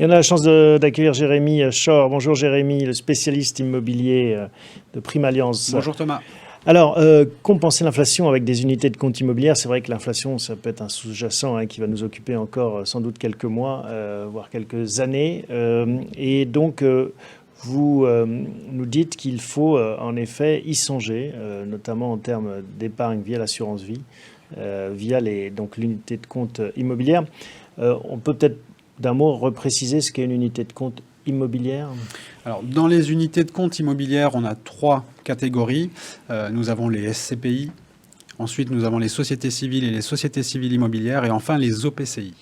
Et on a la chance d'accueillir Jérémy Schor. Bonjour Jérémy, le spécialiste immobilier de Prime Alliance. Bonjour Thomas. Alors, compenser l'inflation avec des unités de compte immobilière, c'est vrai que l'inflation, ça peut être un sous-jacent qui va nous occuper encore sans doute quelques mois, voire quelques années. Et donc, vous nous dites qu'il faut en effet y songer, notamment en termes d'épargne via l'assurance vie, via donc l'unité de compte immobilière. On peut peut-être d'un mot repréciser ce qu'est une unité de compte immobilière? Alors, dans les unités de compte immobilières, on a 3 catégories. Nous avons les SCPI, ensuite nous avons les sociétés civiles et les sociétés civiles immobilières, et enfin les OPCI.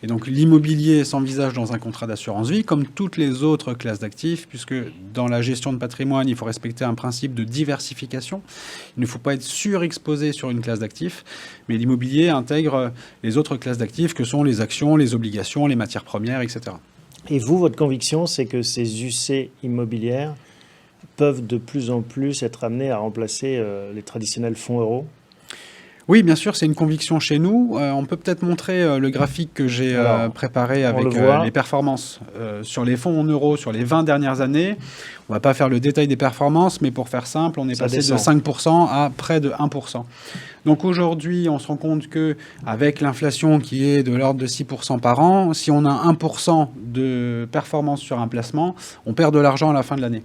Et donc l'immobilier s'envisage dans un contrat d'assurance vie, comme toutes les autres classes d'actifs, puisque dans la gestion de patrimoine, il faut respecter un principe de diversification. Il ne faut pas être surexposé sur une classe d'actifs, mais l'immobilier intègre les autres classes d'actifs que sont les actions, les obligations, les matières premières, etc. Et vous, votre conviction, c'est que ces UC immobilières peuvent de plus en plus être amenées à remplacer les traditionnels fonds euros? Oui, bien sûr, c'est une conviction chez nous. On peut peut-être montrer le graphique que j'ai préparé avec les performances sur les fonds en euros sur les 20 dernières années. On ne va pas faire le détail des performances, mais pour faire simple, on est passé de 5% à près de 1%. Donc aujourd'hui, on se rend compte qu'avec l'inflation qui est de l'ordre de 6% par an, si on a 1% de performance sur un placement, on perd de l'argent à la fin de l'année.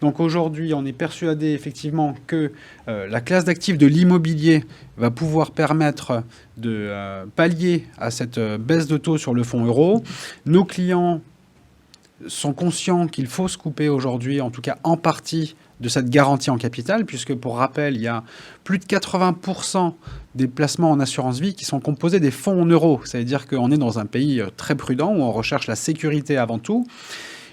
Donc aujourd'hui, on est persuadé effectivement que la classe d'actifs de l'immobilier va pouvoir permettre de pallier à cette baisse de taux sur le fonds euro. Nos clients sont conscients qu'il faut se couper aujourd'hui, en tout cas en partie, de cette garantie en capital, puisque pour rappel, il y a plus de 80% des placements en assurance vie qui sont composés des fonds en euros. Ça veut dire qu'on est dans un pays très prudent où on recherche la sécurité avant tout.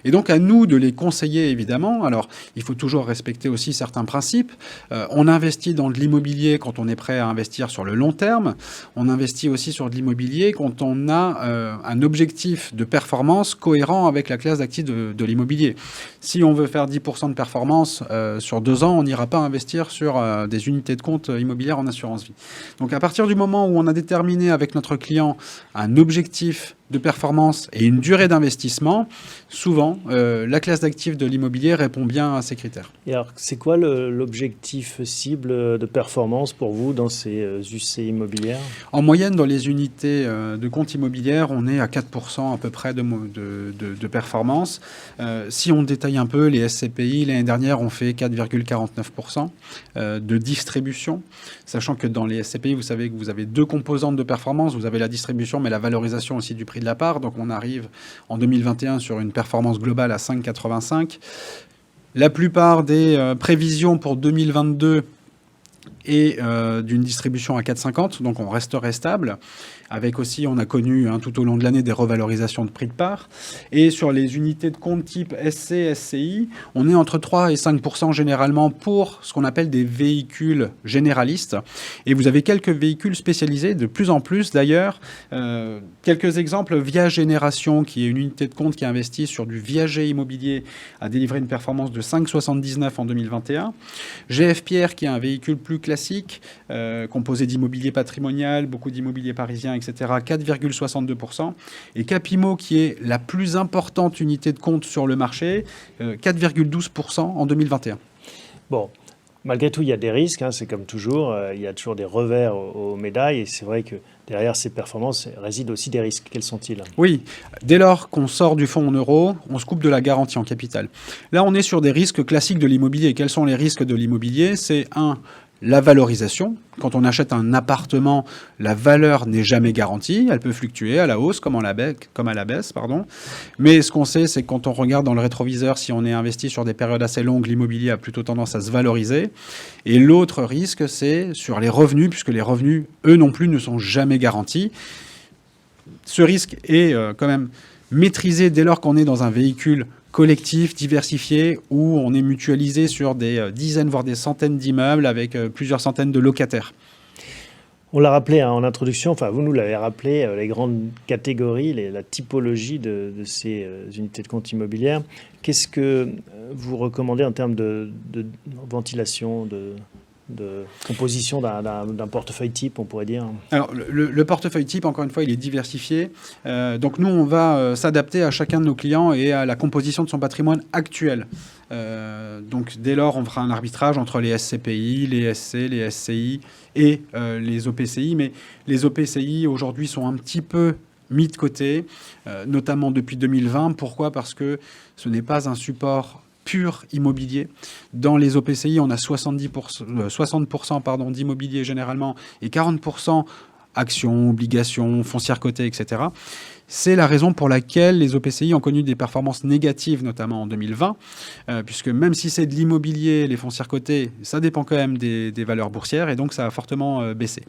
Et donc, à nous de les conseiller, évidemment. Alors, il faut toujours respecter aussi certains principes. On investit dans de l'immobilier quand on est prêt à investir sur le long terme. On investit aussi sur de l'immobilier quand on a un objectif de performance cohérent avec la classe d'actifs de l'immobilier. Si on veut faire 10% de performance sur 2 ans, on n'ira pas investir sur des unités de compte immobilières en assurance vie. Donc, à partir du moment où on a déterminé avec notre client un objectif de performance et une durée d'investissement, souvent, la classe d'actifs de l'immobilier répond bien à ces critères. Et alors, c'est quoi l'objectif cible de performance pour vous dans ces UC immobilières? En moyenne, dans les unités de compte immobilière, on est à 4% à peu près de performance. Si on détaille un peu, les SCPI, l'année dernière, ont fait 4,49% de distribution, sachant que dans les SCPI, vous savez que vous avez 2 composantes de performance. Vous avez la distribution, mais la valorisation aussi du prix de la part. Donc on arrive en 2021 sur une performance globale à 5,85. La plupart des prévisions pour 2022 et d'une distribution à 4,50, donc on resterait stable. Avec aussi, on a connu tout au long de l'année des revalorisations de prix de part. Et sur les unités de compte type SC, SCI, on est entre 3 et 5% généralement pour ce qu'on appelle des véhicules généralistes. Et vous avez quelques véhicules spécialisés, de plus en plus d'ailleurs. Quelques exemples, Via Génération, qui est une unité de compte qui investit sur du viager immobilier, a délivré une performance de 5,79 en 2021. GF Pierre, qui est un véhicule plus classique, composé d'immobilier patrimonial, beaucoup d'immobilier parisien, etc., 4,62%. Et Capimo, qui est la plus importante unité de compte sur le marché, 4,12% en 2021. Bon, malgré tout, il y a des risques, c'est comme toujours. Il y a toujours des revers aux médailles. Et c'est vrai que derrière ces performances résident aussi des risques. Quels sont-ils? Oui, dès lors qu'on sort du fonds en euros, on se coupe de la garantie en capital. Là, on est sur des risques classiques de l'immobilier. Quels sont les risques de l'immobilier? C'est la valorisation. Quand on achète un appartement, la valeur n'est jamais garantie. Elle peut fluctuer à la hausse comme à la baisse. Mais ce qu'on sait, c'est que quand on regarde dans le rétroviseur, si on est investi sur des périodes assez longues, l'immobilier a plutôt tendance à se valoriser. Et l'autre risque, c'est sur les revenus, puisque les revenus, eux non plus, ne sont jamais garantis. Ce risque est quand même maîtrisé dès lors qu'on est dans un véhicule collectif, diversifié, où on est mutualisé sur des dizaines, voire des centaines d'immeubles avec plusieurs centaines de locataires. On l'a rappelé en introduction, enfin vous nous l'avez rappelé, les grandes catégories, la typologie de ces unités de compte immobilières. Qu'est-ce que vous recommandez en termes de ventilation, de composition d'un portefeuille type, on pourrait dire? Alors, le portefeuille type, encore une fois, il est diversifié. Donc, nous, on va s'adapter à chacun de nos clients et à la composition de son patrimoine actuel. Donc, dès lors, on fera un arbitrage entre les SCPI, les SC, les SCI et les OPCI. Mais les OPCI, aujourd'hui, sont un petit peu mis de côté, notamment depuis 2020. Pourquoi ? Parce que ce n'est pas un support pur immobilier. Dans les OPCI, on a 60% d'immobilier généralement et 40% actions, obligations, foncières cotées, etc. C'est la raison pour laquelle les OPCI ont connu des performances négatives, notamment en 2020, puisque même si c'est de l'immobilier, les foncières cotées, ça dépend quand même des valeurs boursières, et donc ça a fortement baissé.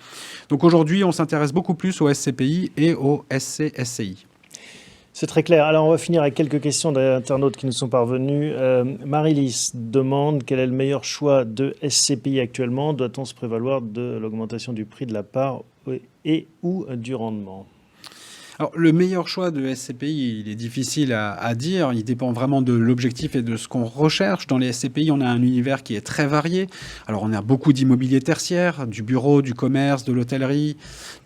Donc aujourd'hui, on s'intéresse beaucoup plus aux SCPI et aux SC-SCI. C'est très clair. Alors, on va finir avec quelques questions d'internautes qui nous sont parvenus. Marie-Lys demande quel est le meilleur choix de SCPI actuellement. Doit-on se prévaloir de l'augmentation du prix de la part et ou du rendement? Alors, le meilleur choix de SCPI, il est difficile à dire. Il dépend vraiment de l'objectif et de ce qu'on recherche. Dans les SCPI, on a un univers qui est très varié. Alors, on a beaucoup d'immobilier tertiaire, du bureau, du commerce, de l'hôtellerie,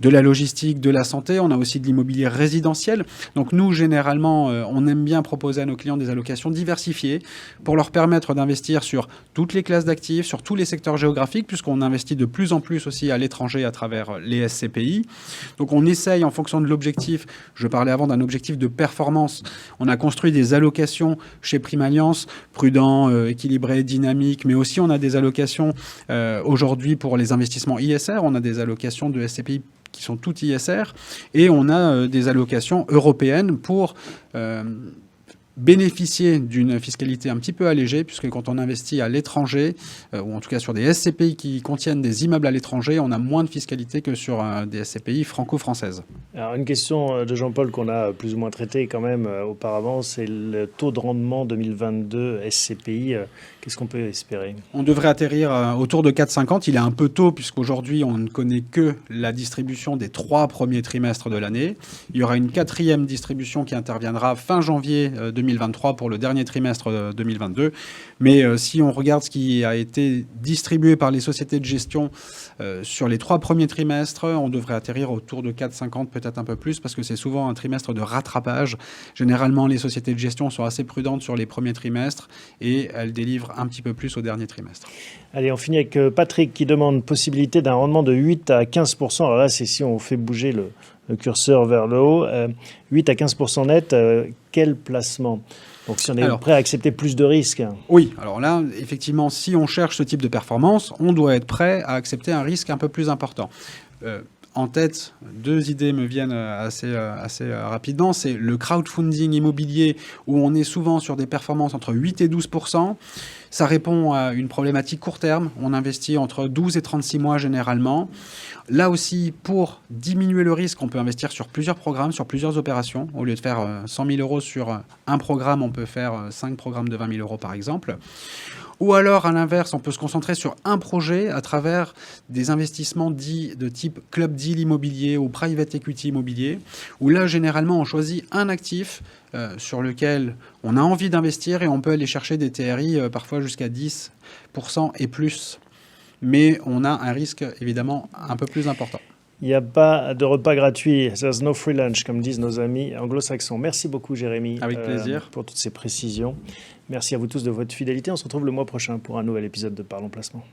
de la logistique, de la santé. On a aussi de l'immobilier résidentiel. Donc, nous, généralement, on aime bien proposer à nos clients des allocations diversifiées pour leur permettre d'investir sur toutes les classes d'actifs, sur tous les secteurs géographiques, puisqu'on investit de plus en plus aussi à l'étranger à travers les SCPI. Donc, on essaye, en fonction de l'objectif, je parlais avant d'un objectif de performance. On a construit des allocations chez Primalliance, prudent, équilibré, dynamique, mais aussi on a des allocations aujourd'hui pour les investissements ISR. On a des allocations de SCPI qui sont toutes ISR et on a des allocations européennes pour bénéficier d'une fiscalité un petit peu allégée, puisque quand on investit à l'étranger, ou en tout cas sur des SCPI qui contiennent des immeubles à l'étranger, on a moins de fiscalité que sur des SCPI franco-françaises. Alors, une question de Jean-Paul qu'on a plus ou moins traitée quand même auparavant, c'est le taux de rendement 2022 SCPI. Qu'est-ce qu'on peut espérer? On devrait atterrir autour de 4,50. Il est un peu tôt, puisqu'aujourd'hui, on ne connaît que la distribution des 3 premiers trimestres de l'année. Il y aura une 4e distribution qui interviendra fin janvier 2023 pour le dernier trimestre 2022. Mais si on regarde ce qui a été distribué par les sociétés de gestion sur les 3 premiers trimestres, on devrait atterrir autour de 4,50, peut-être un peu plus, parce que c'est souvent un trimestre de rattrapage. Généralement, les sociétés de gestion sont assez prudentes sur les premiers trimestres et elles délivrent un petit peu plus au dernier trimestre. Allez, on finit avec Patrick qui demande possibilité d'un rendement de 8 à 15%. Alors là, c'est si on fait bouger le curseur vers le haut. 8 à 15% net, quel placement? Donc si on est prêt à accepter plus de risques. Oui, alors là, effectivement, si on cherche ce type de performance, on doit être prêt à accepter un risque un peu plus important. En tête, 2 idées me viennent assez rapidement. C'est le crowdfunding immobilier où on est souvent sur des performances entre 8 et 12%. Ça répond à une problématique court terme. On investit entre 12 et 36 mois généralement. Là aussi, pour diminuer le risque, on peut investir sur plusieurs programmes, sur plusieurs opérations. Au lieu de faire 100 000 euros sur un programme, on peut faire 5 programmes de 20 000 euros par exemple. Ou alors, à l'inverse, on peut se concentrer sur un projet à travers des investissements dits de type club deal immobilier ou private equity immobilier, où là, généralement, on choisit un actif sur lequel on a envie d'investir et on peut aller chercher des TRI parfois jusqu'à 10% et plus. Mais on a un risque, évidemment, un peu plus important. Il n'y a pas de repas gratuit. There's no free lunch, comme disent nos amis anglo-saxons. Merci beaucoup, Jérémy. Avec plaisir. Pour toutes ces précisions. Merci à vous tous de votre fidélité. On se retrouve le mois prochain pour un nouvel épisode de Parlons Placement.